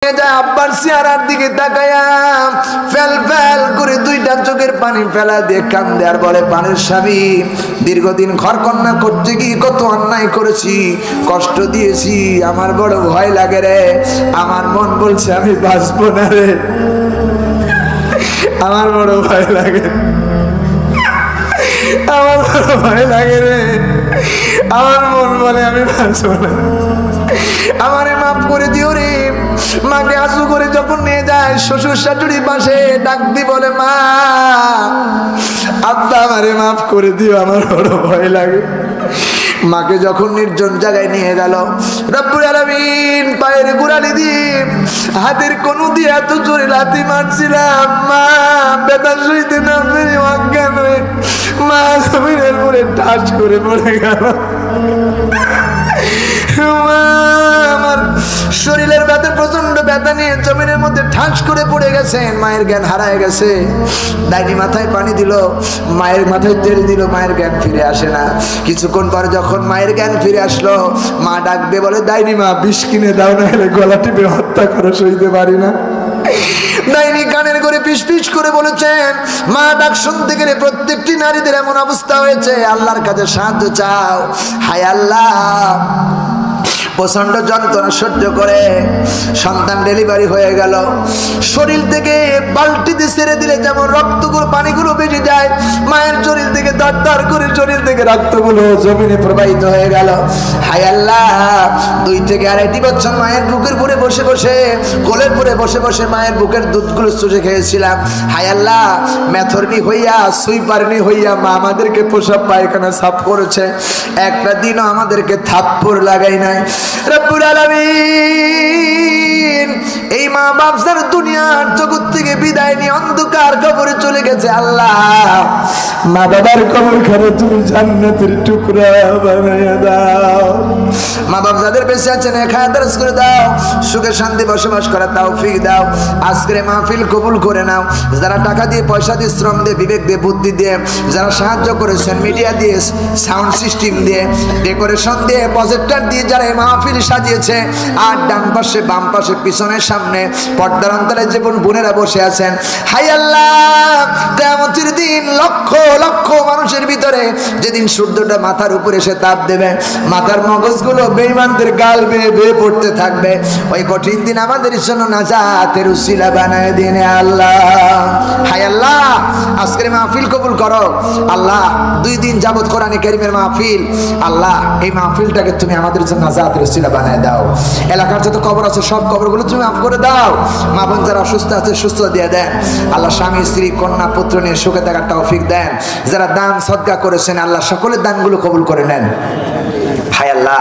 আব্বার চেহারার দিকে তাকায়া ফেল ফেল করে দুইটা চোখের পানি ফেলা দিয়ে কান্দে আর বলে, পানির স্বামী, দীর্ঘদিন ঘরকন্যা করতে গিয়ে কত অন্যায় করেছি, কষ্ট দিয়েছি, আমার বড় ভয় লাগে রে। আমার মন বলছে আমি বাঁচবো না রে, আমার বড় ভয় লাগে, আমার বড় ভয় লাগে রে। আমার মন বলে আমি বাঁচবো না, আমারে মাফ করে দিও রে। মাকে আঁসু করে যখন নিয়ে যায় শ্বশুর শাশুড়ি পাশে ডাক দি বলে, মা আব্বা আমারে মাফ করে দিও, আমার বড় ভয় লাগে। মাকে যখন নির্জন জায়গায় নিয়ে গেল, রব্বুল আলামিন পায়ের গোড়ালি দিয়ে হাতের কনু দিয়ে এত জোরে লাথি মারছিলাম, মা ব্যথা সইতে না পেরে অজ্ঞান হয়ে মা জমিনের পরে ঠাস করে পড়ে গেল। আমার শরীরের ব্যথা, প্রচন্ড ব্যথা নিয়ে জমিনের মধ্যে ঠাস করে পড়ে গেছেন। মায়ের জ্ঞান হারায় গেছে। ডাইনি মাথায় পানি দিল, মায়ের মাথায় তেল দিল, মায়ের জ্ঞান ফিরে আসে না। কিছুক্ষণ পর যখন মায়ের জ্ঞান ফিরে আসলো, মা ডাক দিয়ে বলে, ডাইনি মা বিষ কিনে দাও, না হলে গলা টিপে হত্যা করে সইতে পারি না। ডাইনি কানের করে পিস পিস করে বলেছেন, মা ডাক শুনতে গেলে প্রত্যেকটি নারীদের এমন অবস্থা হয়েছে, আল্লাহর কাছে সাহায্য চাও। হায় আল্লাহ, প্রচন্ড যন্ত্রণা সহ্য করে সন্তান ডেলিভারি হয়ে গেল। শরীর থেকে বালতিতে ছেড়ে দিলে যেমন রক্তগুলো পানিগুলো বেরিয়ে যায়, মায়ের শরীর থেকে দরদর করে শরীর থেকে রক্তগুলো জমিনে প্রবাহিত হয়ে গেল। হায় আল্লাহ, 2 থেকে 2.5 বছর মায়ের বুকের পরে বসে বসে, কোলের পরে বসে বসে মায়ের বুকের দুধগুলো চুষে খেয়েছিলাম। হায় আল্লাহ, মেথরনি হইয়া সুইপারনি হইয়া মা আমাদেরকে পোশাক পায়খানা সাফ করেছে, একটা দিনও আমাদেরকে থাপ্পড় লাগাই নাই। রব্বুল আলামিন এই মা বাপ যারা দুনিয়ার জগৎ থেকে বিদায় নিয়ে অন্ধকার কবরে চলে গেছে, আল্লাহ মা বাবার কবরখানে তুমি জান্নাতের টুকরা বানাইয়া দাও। মা বাপ যাদের বেঁচে আছেন খায়াত করে দাও, সুখে শান্তি বসবাস করার তৌফিক দাও। আজকের মাহফিল কবুল করে নাও। যারা টাকা দিয়ে, পয়সা দিয়ে, শ্রম দিয়ে, বিবেক দিয়ে, বুদ্ধি দিয়ে যারা সাহায্য করেছেন, মিডিয়া দিয়ে, সাউন্ড সিস্টেম দিয়ে, ডেকোরেশন দিয়ে, প্রজেক্টর দিয়ে যারা এই মাহফিল সাজিয়েছে, আর ডান পাশে, বাম পাশে, পিছনে, সামনে, পর্দার অন্তরে যে বোনেরা বসে আছেন, হাই আল্লাহ, কিয়ামতের দিন লক্ষ লক্ষ মানুষের ভিতরে যেদিন সূর্যটা মাথার উপরে এসে তাপ দেবে, মাথার মগজগুলো বেঈমানদের গাল বেয়ে বেয়ে পড়তে থাকবে, ওই কঠিন দিন আমাদের জন্য নাজাতের উসিলা বানায় দিন আল্লাহ। হায় আল্লাহ, আজকের মাহফিল কবুল করো আল্লাহ। 2 দিন যাবত কোরআনে কারীমের মাহফিল, আল্লাহ এই মাহফিলটাকে তুমি আমাদের জন্য নাজাতের উসিলা বানায় দাও। এলাকার যত কবর আছে সব কবরগুলো তুমি মাফ করে দাও। মা বোন যারা অসুস্থ আছে সুস্থ দিয়ে দেন আল্লাহ। স্বামী স্ত্রী কন্যা পুত্র নিয়ে সুখে থাকার তৌফিক দেন। যারা দান সদকা করেছেন আল্লাহ সকলের দানগুলো কবুল করে নেন। হায় আল্লাহ।